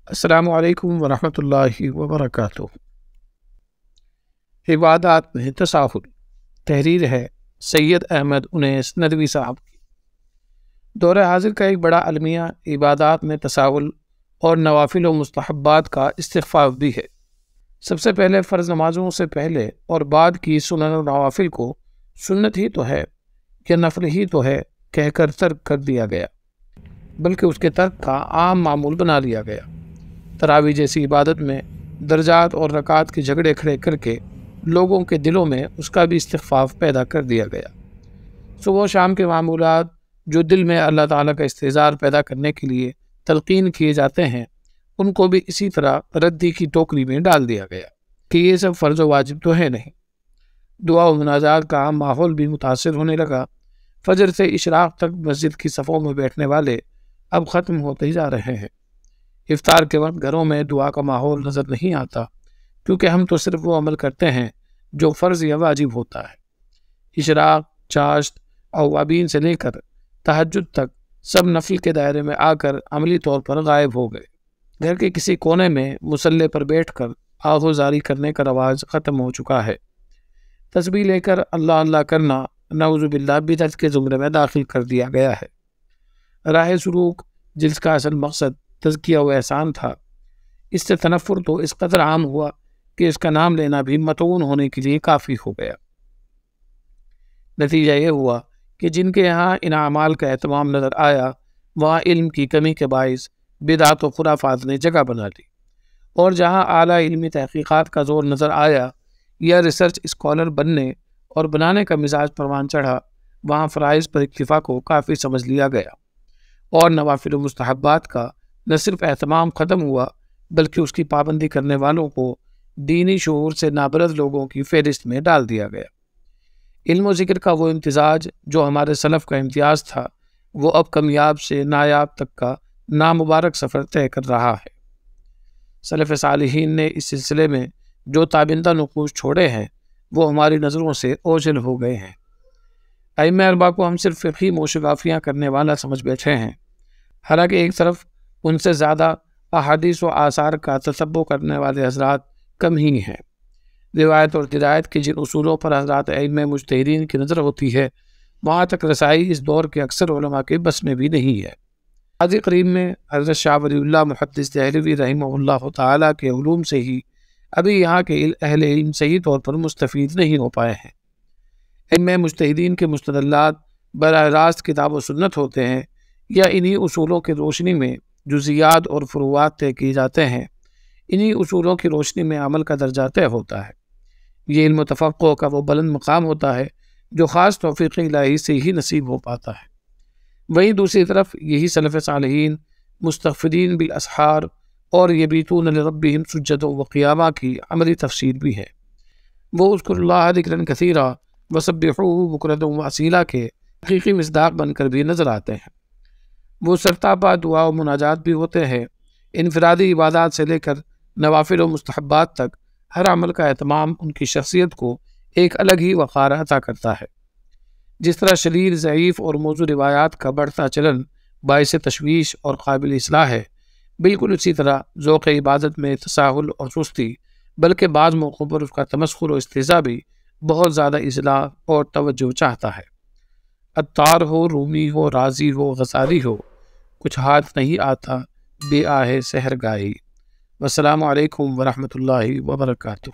السلام علیکم ورحمۃ اللہ وبرکاتہ۔ عبادات میں تساہل، تحریر ہے سید احمد انیس ندوی صاحب کی۔ دور حاضر کا ایک بڑا المیہ عبادات میں تساہل اور نوافل و مستحبات کا استخفاف بھی ہے۔ سب سے پہلے فرض نمازوں سے پہلے اور بعد کی سنن و نوافل کو سنت ہی تو ہے یا نفل ہی تو ہے کہہ کر ترک کر دیا گیا، بلکہ اس کے ترک کا عام معمول بنا لیا گیا۔ تراویح جیسی عبادت میں درجات اور رکعات کے جھگڑے کھڑے کر کے لوگوں کے دلوں میں اس کا بھی استخفاف پیدا کر دیا گیا۔ صبح و شام کے معمولات جو دل میں اللہ تعالیٰ کا استحضار پیدا کرنے کے لیے تلقین کیے جاتے ہیں، ان کو بھی اسی طرح ردی کی ٹوکری میں ڈال دیا گیا کہ یہ سب فرض و واجب تو ہے نہیں۔ دعا و مناجات کا عام ماحول بھی متاثر ہونے لگا۔ فجر سے اشراق تک مسجد کی صفوں میں بیٹھنے والے اب ختم ہوتے ہی جا رہے ہیں۔ افطار کے وقت گھروں میں دعا کا ماحول نظر نہیں آتا، کیونکہ ہم تو صرف وہ عمل کرتے ہیں جو فرض یا واجب ہوتا ہے۔ اشراق، چاشت، اوابین سے لے کر تہجد تک سب نفل کے دائرے میں آ کر عملی طور پر غائب ہو گئے۔ گھر کے کسی کونے میں مصلے پر بیٹھ کر آہوزاری کرنے کا رواج ختم ہو چکا ہے۔ تسبیح لے کر اللہ اللہ کرنا نعوذ باللہ بدعت کے زمرے میں داخل کر دیا گیا ہے۔ راہ سلوک جس کا اصل مقصد تزکیہ و احسان تھا، اس سے تنفر تو اس قدر عام ہوا کہ اس کا نام لینا بھی مطعون ہونے کے لیے کافی ہو گیا۔ نتیجہ یہ ہوا کہ جن کے یہاں ان اعمال کا اہتمام نظر آیا، وہاں علم کی کمی کے باعث بدعت و خرافات نے جگہ بنا لی، اور جہاں اعلیٰ علمی تحقیقات کا زور نظر آیا یا ریسرچ اسکالر بننے اور بنانے کا مزاج پروان چڑھا، وہاں فرائض پر اکتفا کو کافی سمجھ لیا گیا، اور نوافل و مستحبات کا نہ صرف اہتمام ختم ہوا بلکہ اس کی پابندی کرنے والوں کو دینی شعور سے نابلد لوگوں کی فہرست میں ڈال دیا گیا۔ علم و ذکر کا وہ امتزاج جو ہمارے سلف کا امتیاز تھا، وہ اب کمیاب سے نایاب تک کا نامبارک سفر طے کر رہا ہے۔ سلف صالحین نے اس سلسلے میں جو تابندہ نقوش چھوڑے ہیں، وہ ہماری نظروں سے اوجھل ہو گئے ہیں۔ ائمہ اربعہ کو ہم صرف فقہی موشگافیاں کرنے والا سمجھ بیٹھے ہیں، حالانکہ ایک طرف ان سے زیادہ احادیث و آثار کا تتبع کرنے والے حضرات کم ہی ہیں۔ روایت اور درایت کے جن اصولوں پر حضرات ائمہ مجتہدین کی نظر ہوتی ہے، وہاں تک رسائی اس دور کے اکثر علماء کے بس میں بھی نہیں ہے۔ حاضر قریب میں حضرت شاہ ولی اللہ محدث دہلوی رحمہ اللہ تعالیٰ کے علوم سے ہی ابھی یہاں کے اہل علم صحیح طور پر مستفید نہیں ہو پائے ہیں۔ ائمہ مجتہدین کے مستدلات براہ راست کتاب و سنت ہوتے ہیں، یا انہی اصولوں کی روشنی میں جزیات اور فروعات طے کیے جاتے ہیں، انہی اصولوں کی روشنی میں عمل کا درجہ طے ہوتا ہے۔ یہ علم و تفقہ کا وہ بلند مقام ہوتا ہے جو خاص توفیق الہی سے ہی نصیب ہو پاتا ہے۔ وہیں دوسری طرف یہی سلف صالحین مستغفرین بالاسحار اور یبیتون لربہم سجدا و قیاما کی عملی تفسیر بھی ہے۔ وہ اذکروا اللہ ذکرا کثیرا وسبحوہ بکرۃ و اصیلا کے حقیقی مصداق بن کر بھی نظر آتے ہیں۔ وہ سرتاپا دعا و مناجات بھی ہوتے ہیں۔ انفرادی عبادات سے لے کر نوافل و مستحبات تک ہر عمل کا اہتمام ان کی شخصیت کو ایک الگ ہی وقار عطا کرتا ہے۔ جس طرح شریر، ضعیف اور موضوع روایات کا بڑھتا چلن باعث تشویش اور قابل اصلاح ہے، بالکل اسی طرح ذوق عبادت میں تساہل اور سستی، بلکہ بعض موقعوں پر اس کا تمسخر و استہزاء بھی بہت زیادہ اصلاح اور توجہ چاہتا ہے۔ عطار ہو، رومی ہو، رازی ہو، غزالی ہو، کچھ ہاتھ نہیں آتا بے آہ سحر گاہی۔ والسلام علیکم ورحمۃ اللہ وبرکاتہ۔